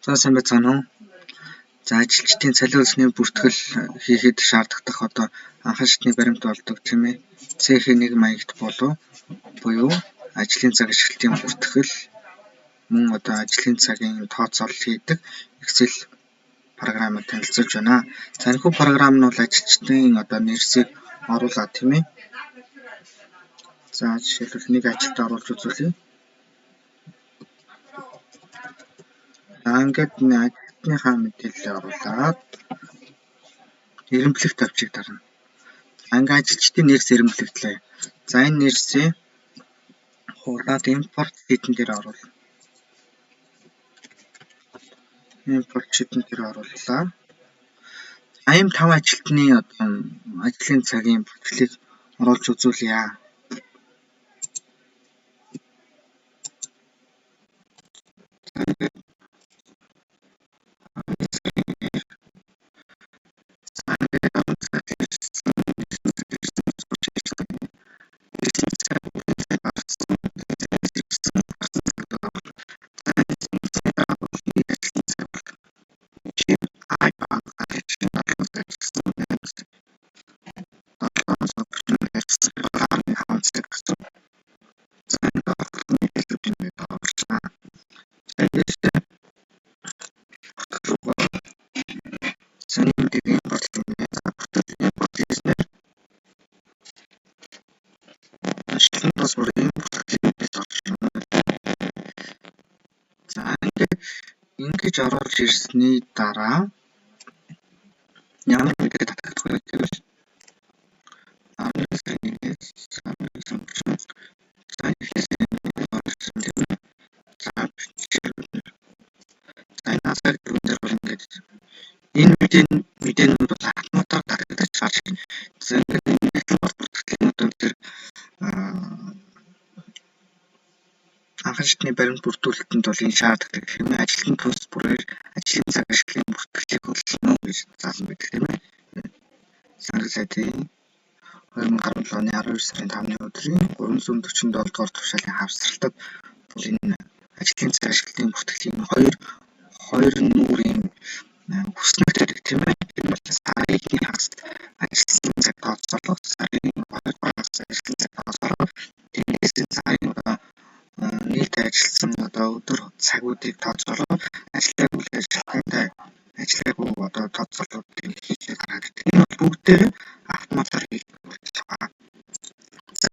За сайн байцгаана уу. За ажилчдын цалин үлсний бүртгэл хийхэд шаардлагатай одоо анхан шатны баримт болдог тийм ээ. CH1 маягт буюу ажлын цаг ашиглалтын бүртгэл мөн одоо ажлын цагийн тооцоолол хийдэг Excel програмыг танилцуулж байна. За энэхүү програм нь бол ажилчдын одоо нэрсийг оруулаад тийм ээ. За жишээлбэл нэг ажилд оруулж үзүүлье. За ингээд ажилтныхаа мэдээллийг оруулаад эренблэх тавьчийг дарна. За ингээд ажилчдын нэрс эренблэгдлээ. За энэ нэрсээ хуулаад import sheet-эн дээр оруулна. Import sheet-эн дээр орууллаа. За ийм 5 ажилтны одоо ажлын цагийн бүртгэлийг оруулж үзүүлье. За ингэж оруулж ирсний дараа ямар мэдээ татагдах вэ гэвэл 11 сарын 1-ээс 11 сарын 30-нд за ихээс орсон тийм үү. За энэ хасаг дээр бол ингэж энэ мэдээнүүд бол автоматар татагдаж гарч ирнэ. За ингээд энэ бүртгэлийн одоо тэр анхан шатны баримт бүрдүүлэлтэнд бол энэ шаардлагатай гэх юм. Ажилтны тус бүрээр ажлын цаг ашиглалтын бүртгэлийг хөдөлгөнө гэж заасан байдаг тийм ээ. Санал сайдын 2017 оны 12 сарын 5-ны өдрийн 347 дугаар тушаалын хавсралтад бол энэ ажлын цаг ашиглалтын бүртгэлийн хоёр нүрийн хүснэгтэй байдаг тийм ээ. Тэр бол сарын хагаст ажлын цаг тооцоолох, сарын 2 хагас ажлын цаг тооцоолох, тэрнээс сарын нийт ажилласан одоо өдөр цагуудыг тооцоолоод ажлаа үйл ажиллагаатай ажиллаагүй одоо тооцоололтыг хийж гаргадаг. Энэ бол бүгдээр автоматар хийгдэх болж байгаа. За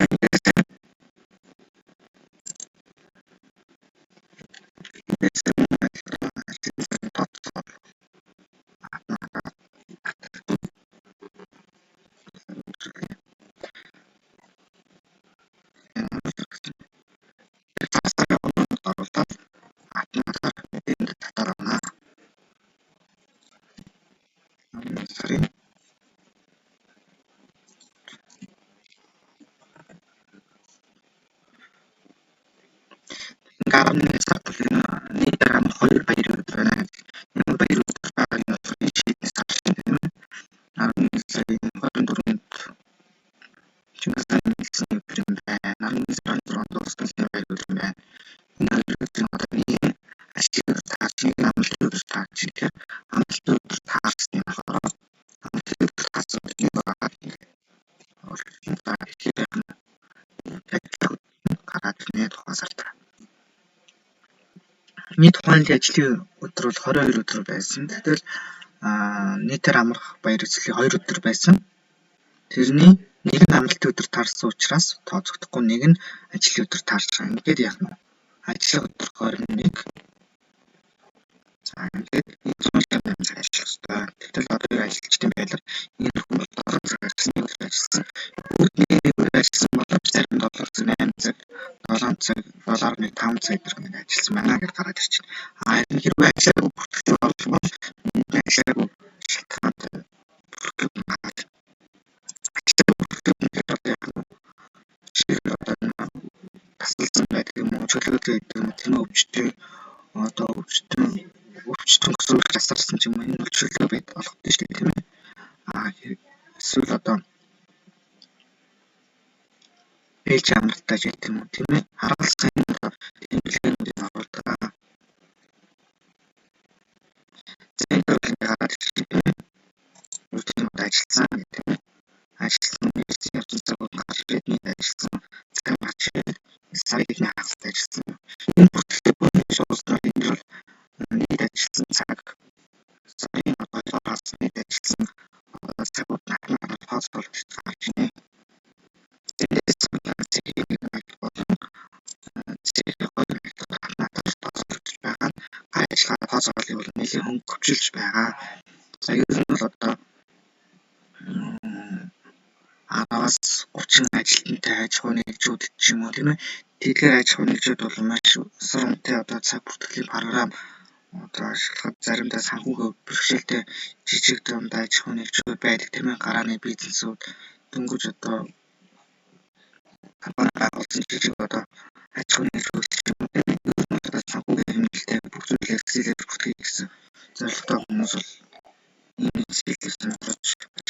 Гарны цаг нийт ам 2 баярууд байна. Энэ баярууд байгаа нь шийднээс гарч ирсэн тийм ээ. 11 сарын 24-нд Чингисхан хэлсэн өдөр юм байна. 11 сарын 6-нд дууссан баярууд юм байна. Энэ хоёрын одоо нэг ажлын таарч нэг амлалтын өдөр таарч ихээр амлалтын өдөр таарсан юм болохоор амлалтын өдөр таарсан нэг байгаа. Гараад ирнэ тухайн сард. Нийт тухайн ажлын өдөр бол 22 өдөр байсан. Тэгвэл нийтээр амрах баяр эзлэх 2 өдөр байсан. Тэрний нэг нь амралтын өдөр таарсан учраас тооцогдохгүй, нэг нь ажлын өдөр таарсан. Ингээд яах нь вэ? Ажлын өдөр 21. За ингээд энэ зүйлээр ажиллах хэрэгтэй. Тэгтэл одоо ажилчдын байлга энэ хүн бол 7 цаг ажилласан өдөр ажилласан. Бүгдний өдөр ажилласан боловч зарим 7 цаг, 8 цаг, 7 цаг, 7.5 цаг гэх мэт ажилласан байна гэж гараад ирчихнэ. Хэрвээ ажиллаагүй бүртгэл оруулах бол ажиллаагүй шалтгаанд бүртгэл гараад ажиллаагүй бүртгэл яах вэ? Жишээлбэл одоо тасалсан байдаг юм уу, чөлөөтэй байдаг юм уу, тийм өвчтөн одоо өвчтөн гэсэн засарсан ч юм уу, энэ чөлөө байд болох дээ шүү дээ тийм ээ. Эсвэл одоо ээлж амралтай ч гэдэг юм уу тийм ээ. Харгалзсан тэмдэглэлүүд оруулдаг. ажилласан цаг сарын 2-оос нэг ажилласан цагууд нахмаар фаз болж гарч ирнэ. Тэндээс цэгийн болон цэгийн хоёр надад тооцоолж байгаа гар ажиллагаа тооцоолыг бол нэлээд хөнгөвчлж байгаа. За ер нь бол одоо 10-аас 30 ажилтнтай аж ахуй нэгжүүд ч юм уу тийм ээ. Тэдгээр аж ахуй нэгжүүд бол маш сар үнэтэй одоо цаг бүртгэлийн програм одоо ашиглахад заримдаа санхүүгийн бэрхшээлтэй жижиг дунд аж ахуй нэгжүүд байдаг тийм ээ. Гарааны бизнесүүд дөнгөж одоо компани байгуулсан жижиг одоо аж ахуй нэгжүүд ч юм уу тийм ээ. Ер нь одоо санхүүгийн хэмнэлтэд бүх зүйлээ Excel-ээр бүртгэх гэсэн зорилготой хүмүүс бол ийм зүйлээс сонирхож ашиглаж